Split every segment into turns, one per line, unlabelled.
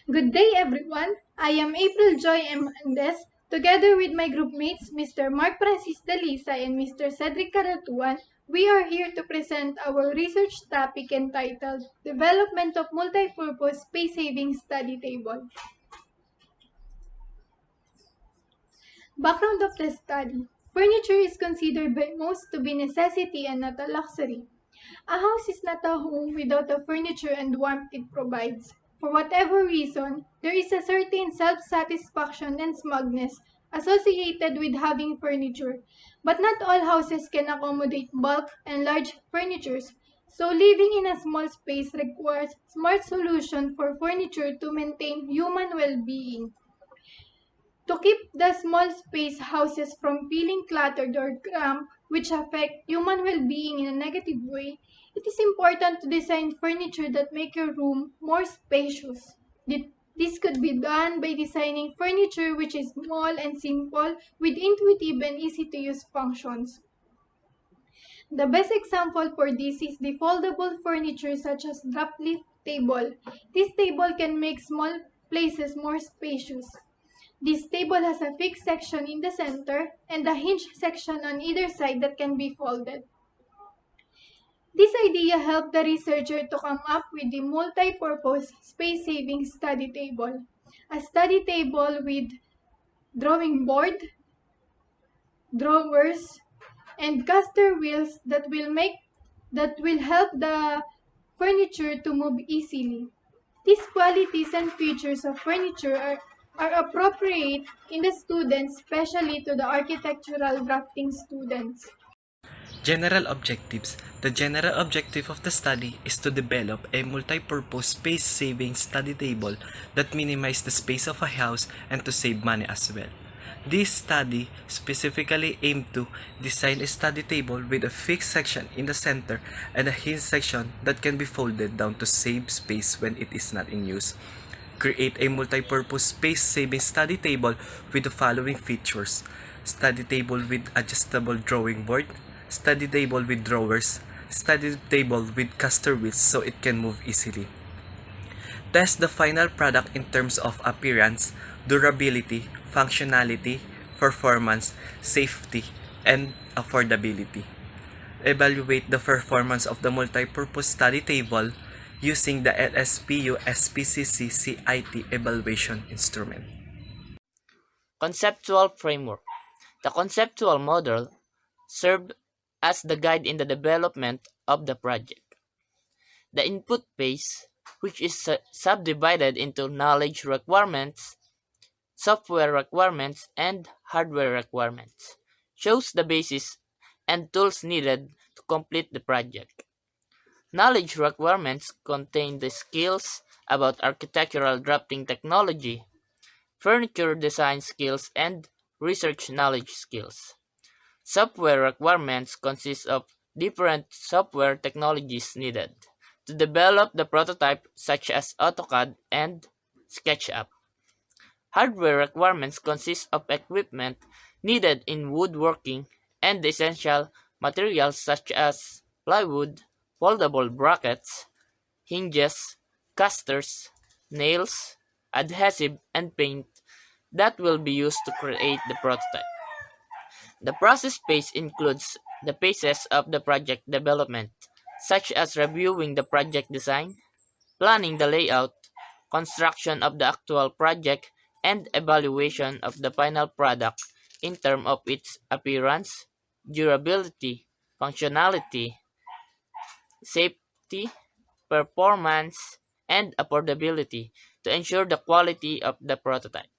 Good day, everyone. I am April Joy Mendez. Together with my group mates, Mr. Mark Francis Delisa and Mr. Cedric Caratuan, we are here to present our research topic entitled Development of Multipurpose Space-Saving Study Table. Background of the study. Furniture is considered by most to be necessity and not a luxury. A house is not a home without the furniture and warmth it provides. For whatever reason, there is a certain self-satisfaction and smugness associated with having furniture, but not all houses can accommodate bulk and large furnitures, so living in a small space requires smart solution for furniture to maintain human well-being. To keep the small space houses from feeling cluttered or cramped, which affect human well-being in a negative way, it is important to design furniture that make your room more spacious. This could be done by designing furniture which is small and simple with intuitive and easy-to-use functions. The best example for this is the foldable furniture such as drop lift table. This table can make small places more spacious. This table has a fixed section in the center and a hinged section on either side that can be folded. This idea helped the researcher to come up with the multi-purpose space-saving study table. A study table with drawing board, drawers, and caster wheels that will help the furniture to move easily. These qualities and features of furniture are appropriate in the students, especially to the architectural drafting students.
General objectives. The general objective of the study is to develop a multi-purpose space-saving study table that minimizes the space of a house and to save money as well. This study specifically aimed to design a study table with a fixed section in the center and a hinged section that can be folded down to save space when it is not in use. Create a multi-purpose space-saving study table with the following features: study table with adjustable drawing board, study table with drawers, study table with caster wheels so it can move easily. Test the final product in terms of appearance, durability, functionality, performance, safety, and affordability. Evaluate the performance of the multi-purpose study table using the LSPU SPCC CIT evaluation instrument.
Conceptual framework. The conceptual model served as the guide in the development of the project. The input phase, which is subdivided into knowledge requirements, software requirements, and hardware requirements, shows the basis and tools needed to complete the project. Knowledge requirements contain the skills about architectural drafting technology, furniture design skills, and research knowledge skills. Software requirements consist of different software technologies needed to develop the prototype, such as AutoCAD and SketchUp. Hardware requirements consist of equipment needed in woodworking and essential materials such as plywood, foldable brackets, hinges, casters, nails, adhesive, and paint that will be used to create the prototype. The process phase includes the phases of the project development, such as reviewing the project design, planning the layout, construction of the actual project, and evaluation of the final product in terms of its appearance, durability, functionality, safety, performance, and affordability to ensure the quality of the prototype.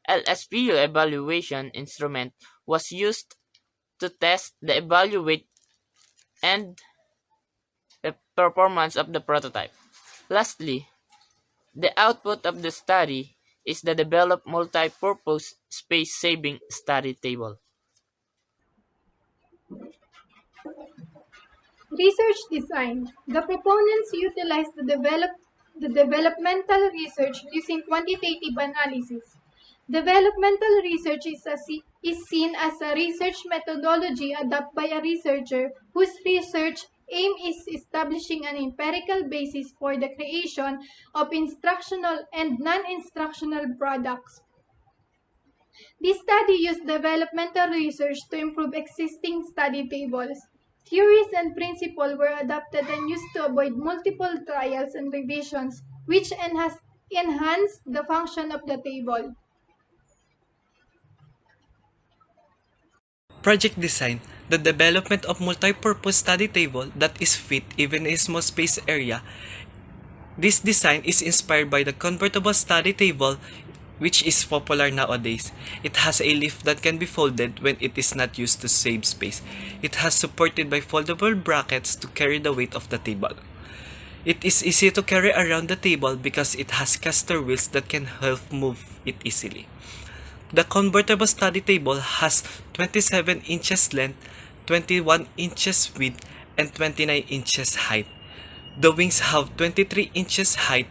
LSPU evaluation instrument was used to test the evaluate and the performance of the prototype. Lastly, the output of the study is the developed multi-purpose space-saving study table.
Research design. The proponents utilize the developmental research using quantitative analysis. Developmental research is seen as a research methodology adopted by a researcher whose research aim is establishing an empirical basis for the creation of instructional and non-instructional products. This study used developmental research to improve existing study tables. Theories and principles were adopted and used to avoid multiple trials and revisions, which enhanced the function of the table.
Project design, the development of multi-purpose study table that is fit even in a small space area. This design is inspired by the convertible study table which is popular nowadays. It has a leaf that can be folded when it is not used to save space. It has supported by foldable brackets to carry the weight of the table. It is easy to carry around the table because it has caster wheels that can help move it easily. The convertible study table has 27 inches length, 21 inches width, and 29 inches height. The wings have 23 inches height.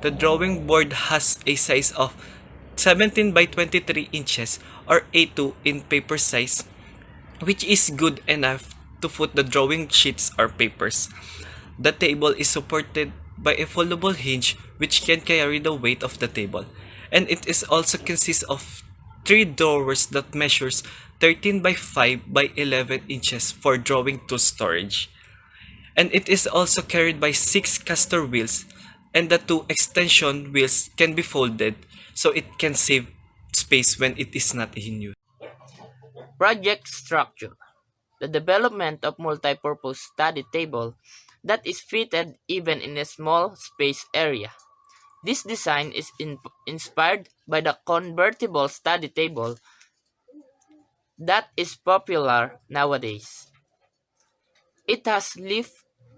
The drawing board has a size of 17 by 23 inches or A2 in paper size, which is good enough to put the drawing sheets or papers. The table is supported by a foldable hinge which can carry the weight of the table, and it is also consists of 3 drawers that measures 13 by 5 by 11 inches for drawing tool storage. And it is also carried by 6 caster wheels, and the 2 extension wheels can be folded so it can save space when it is not in use.
Project structure. The development of multi-purpose study table that is fitted even in a small space area. This design is inspired by the convertible study table that is popular nowadays. It has leaf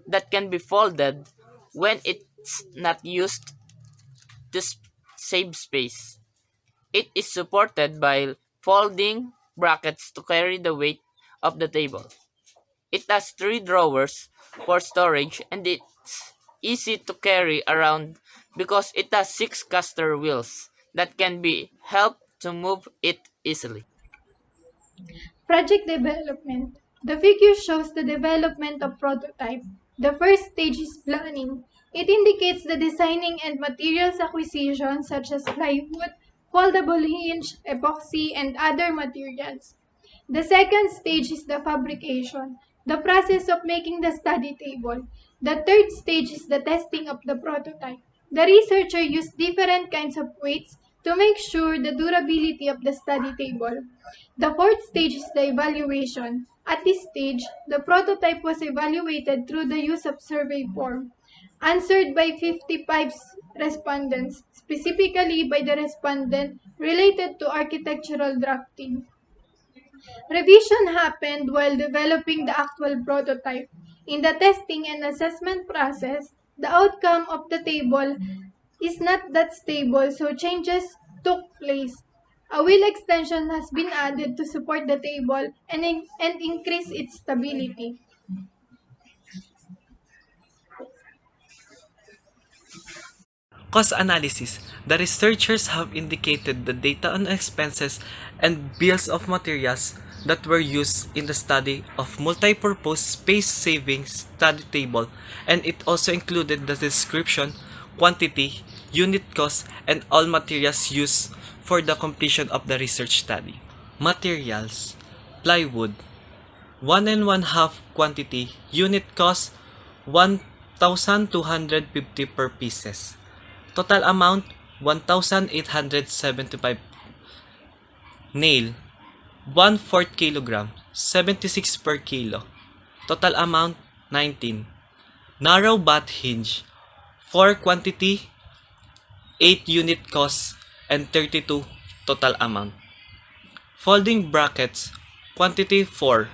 that can be folded when it's not used to save space. It is supported by folding brackets to carry the weight of the table. It has 3 drawers for storage and it's easy to carry around because it has 6 caster wheels that can be helped to move it easily.
Project development. The figure shows the development of prototype. The first stage is planning. It indicates the designing and materials acquisition such as plywood, foldable hinge, epoxy, and other materials. The second stage is the fabrication, the process of making the study table. The third stage is the testing of the prototype. The researcher used different kinds of weights to make sure the durability of the study table. The fourth stage is the evaluation. At this stage, the prototype was evaluated through the use of survey form, answered by 55 respondents, specifically by the respondent related to architectural drafting. Revision happened while developing the actual prototype. In the testing and assessment process, the outcome of the table is not that stable, so changes took place. A wheel extension has been added to support the table and increase its stability.
Cost analysis. The researchers have indicated the data on expenses and bills of materials that were used in the study of multi-purpose space-saving study table, and it also included the description, quantity, unit cost, and all materials used for the completion of the research study. Materials. Plywood. 1 1/2 quantity. Unit cost 1,250 per pieces. Total amount 1,875. Nail 1/4 kilogram, 76 per kilo. Total amount 19. Narrow butt hinge 4 quantity, 8 unit cost, and 32 total amount. Folding brackets quantity 4.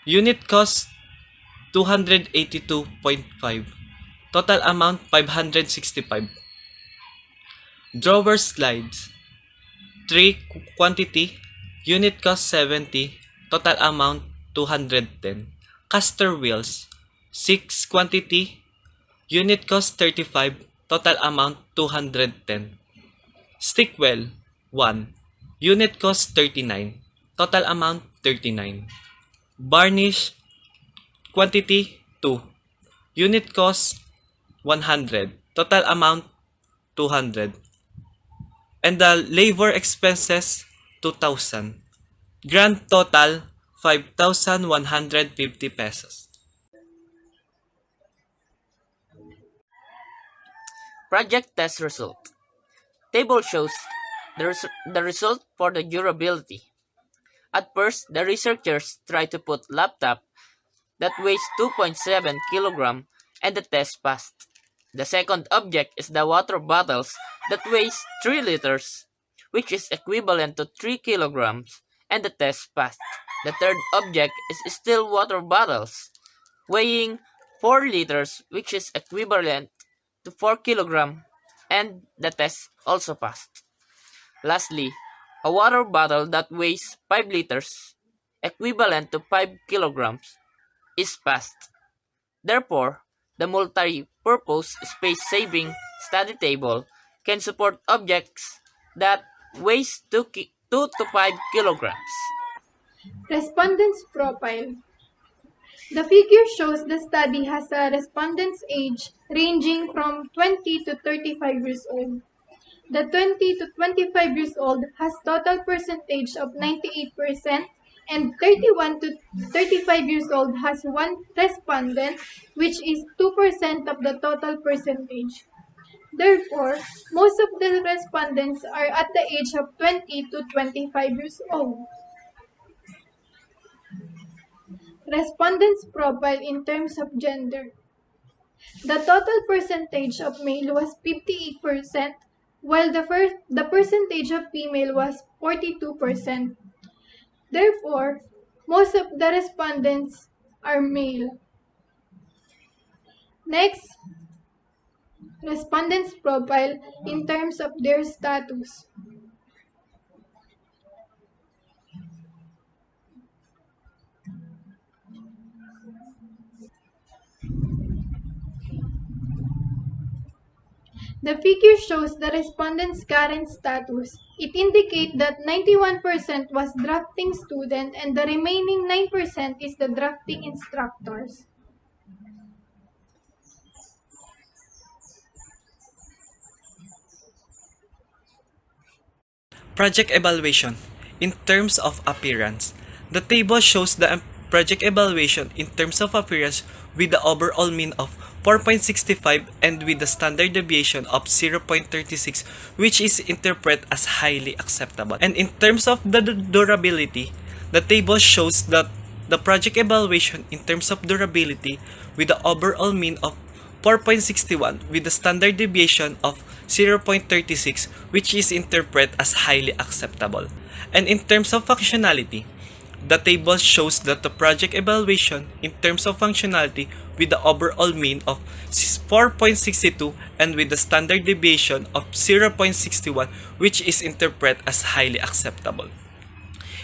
Unit cost 282.5. Total amount 565. Drawer slides 3 quantity, unit cost 70, total amount 210. Caster wheels 6 quantity, unit cost 35, total amount 210. Stickwell 1, unit cost 39, total amount 39. Varnish quantity 2, unit cost 100, total amount 200, and the labor expenses 2,000. Grand total 5,150 pesos.
Project test result. Table shows the result for the durability. At first, the researchers tried to put laptop that weighs 2.7 kg and the test passed. The second object is the water bottles that weighs 3 liters, which is equivalent to 3 kilograms, and the test passed. The third object is still water bottles, weighing 4 liters, which is equivalent to 4 kilograms, and the test also passed. Lastly, a water bottle that weighs 5 liters, equivalent to 5 kilograms, is passed. Therefore, the multi-purpose space-saving study table can support objects that weighs 2 to 5 kilograms.
Respondents' profile. The figure shows the study has a respondent's age ranging from 20 to 35 years old. The 20 to 25 years old has total percentage of 98%, and 31 to 35 years old has one respondent, which is 2% of the total percentage. Therefore, most of the respondents are at the age of 20 to 25 years old. Respondents' profile in terms of gender. The total percentage of male was 58%, while the percentage of female was 42%. Therefore, most of the respondents are male. Next, respondents' profile in terms of their status. The figure shows the respondent's current status. It indicates that 91% was drafting student and the remaining 9% is the drafting instructors.
Project evaluation. In terms of appearance, the table shows the project evaluation in terms of appearance with the overall mean of 4.65 and with the standard deviation of 0.36, which is interpreted as highly acceptable. And in terms of the durability, the table shows that the project evaluation in terms of durability with the overall mean of 4.61 with the standard deviation of 0.36, which is interpreted as highly acceptable. And in terms of functionality, the table shows that the project evaluation in terms of functionality with the overall mean of 4.62 and with the standard deviation of 0.61, which is interpreted as highly acceptable.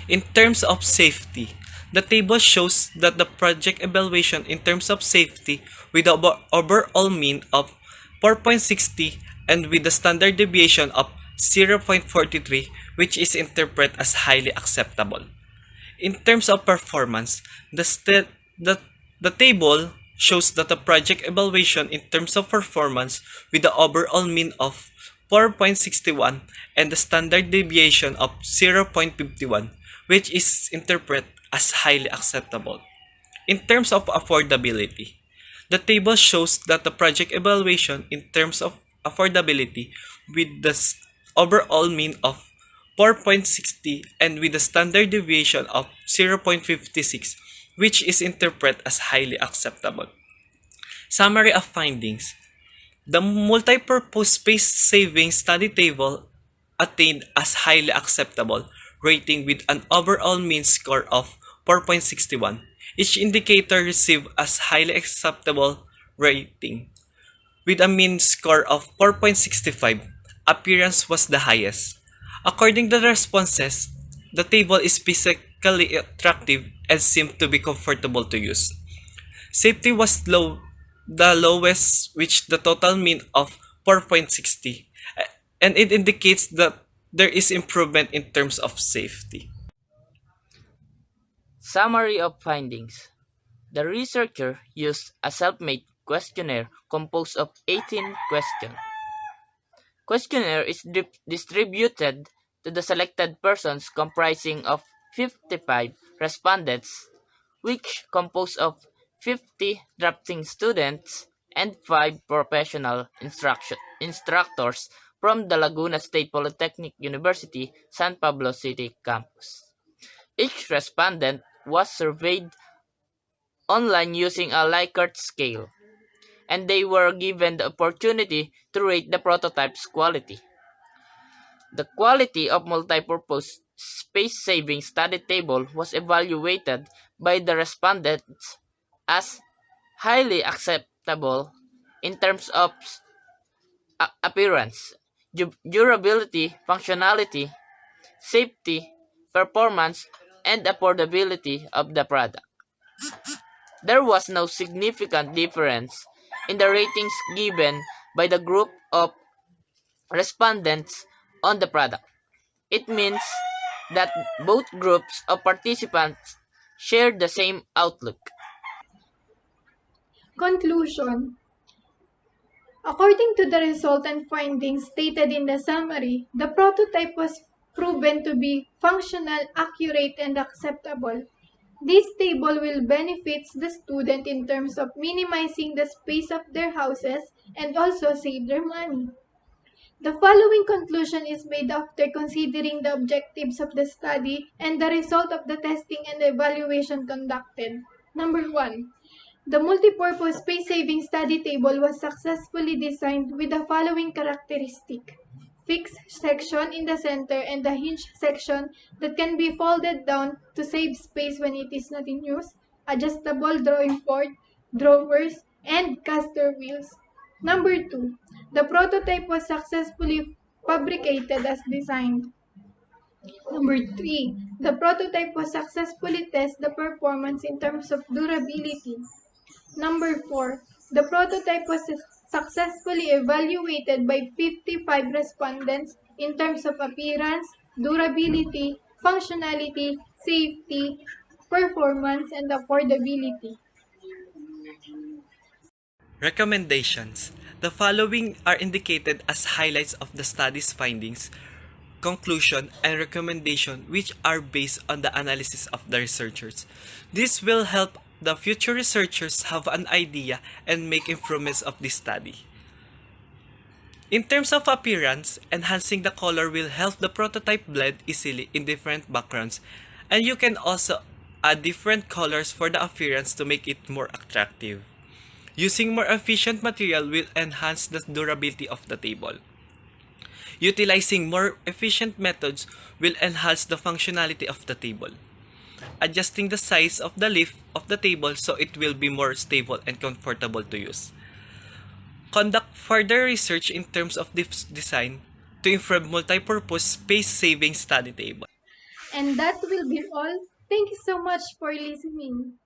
In terms of safety, the table shows that the project evaluation in terms of safety with the overall mean of 4.60 and with the standard deviation of 0.43, which is interpreted as highly acceptable. In terms of performance, the table shows that the project evaluation in terms of performance with the overall mean of 4.61 and the standard deviation of 0.51, which is interpreted as highly acceptable. In terms of affordability, the table shows that the project evaluation in terms of affordability with the overall mean of 4.60 and with a standard deviation of 0.56, which is interpreted as highly acceptable. Summary of findings. The multipurpose space-saving study table attained as highly acceptable rating with an overall mean score of 4.61. Each indicator received as highly acceptable rating with a mean score of 4.65. Appearance was the highest. According to the responses, the table is physically attractive and seemed to be comfortable to use. Safety was low, the lowest, which the total mean of 4.60, and it indicates that there is improvement in terms of safety.
Summary of findings. The researcher used a self-made questionnaire composed of 18 questions. Questionnaire is distributed to the selected persons comprising of 55 respondents, which composed of 50 drafting students and 5 professional instructors from the Laguna State Polytechnic University, San Pablo City campus. Each respondent was surveyed online using a Likert scale, and they were given the opportunity to rate the prototype's quality. The quality of multipurpose space-saving study table was evaluated by the respondents as highly acceptable in terms of appearance, durability, functionality, safety, performance, and affordability of the product. There was no significant difference in the ratings given by the group of respondents on the product. It means that both groups of participants shared the same outlook.
Conclusion. According to the resultant findings stated in the summary, the prototype was proven to be functional, accurate, and acceptable. This table will benefit the student in terms of minimizing the space of their houses and also save their money. The following conclusion is made after considering the objectives of the study and the result of the testing and evaluation conducted. Number 1. The multipurpose space-saving study table was successfully designed with the following characteristic: fixed section in the center and a hinge section that can be folded down to save space when it is not in use, adjustable drawing board, drawers, and caster wheels. Number 2. The prototype was successfully fabricated as designed. Number 3. The prototype was successfully tested the performance in terms of durability. Number 4. The prototype was successfully evaluated by 55 respondents in terms of appearance, durability, functionality, safety, performance, and affordability.
Recommendations. The following are indicated as highlights of the study's findings, conclusion, and recommendation which are based on the analysis of the researchers. This will help the future researchers have an idea and make improvements of this study. In terms of appearance, enhancing the color will help the prototype blend easily in different backgrounds, and you can also add different colors for the appearance to make it more attractive. Using more efficient material will enhance the durability of the table. Utilizing more efficient methods will enhance the functionality of the table. Adjusting the size of the lift of the table so it will be more stable and comfortable to use. Conduct further research in terms of this design to improve multipurpose space-saving study table.
And that will be all. Thank you so much for listening.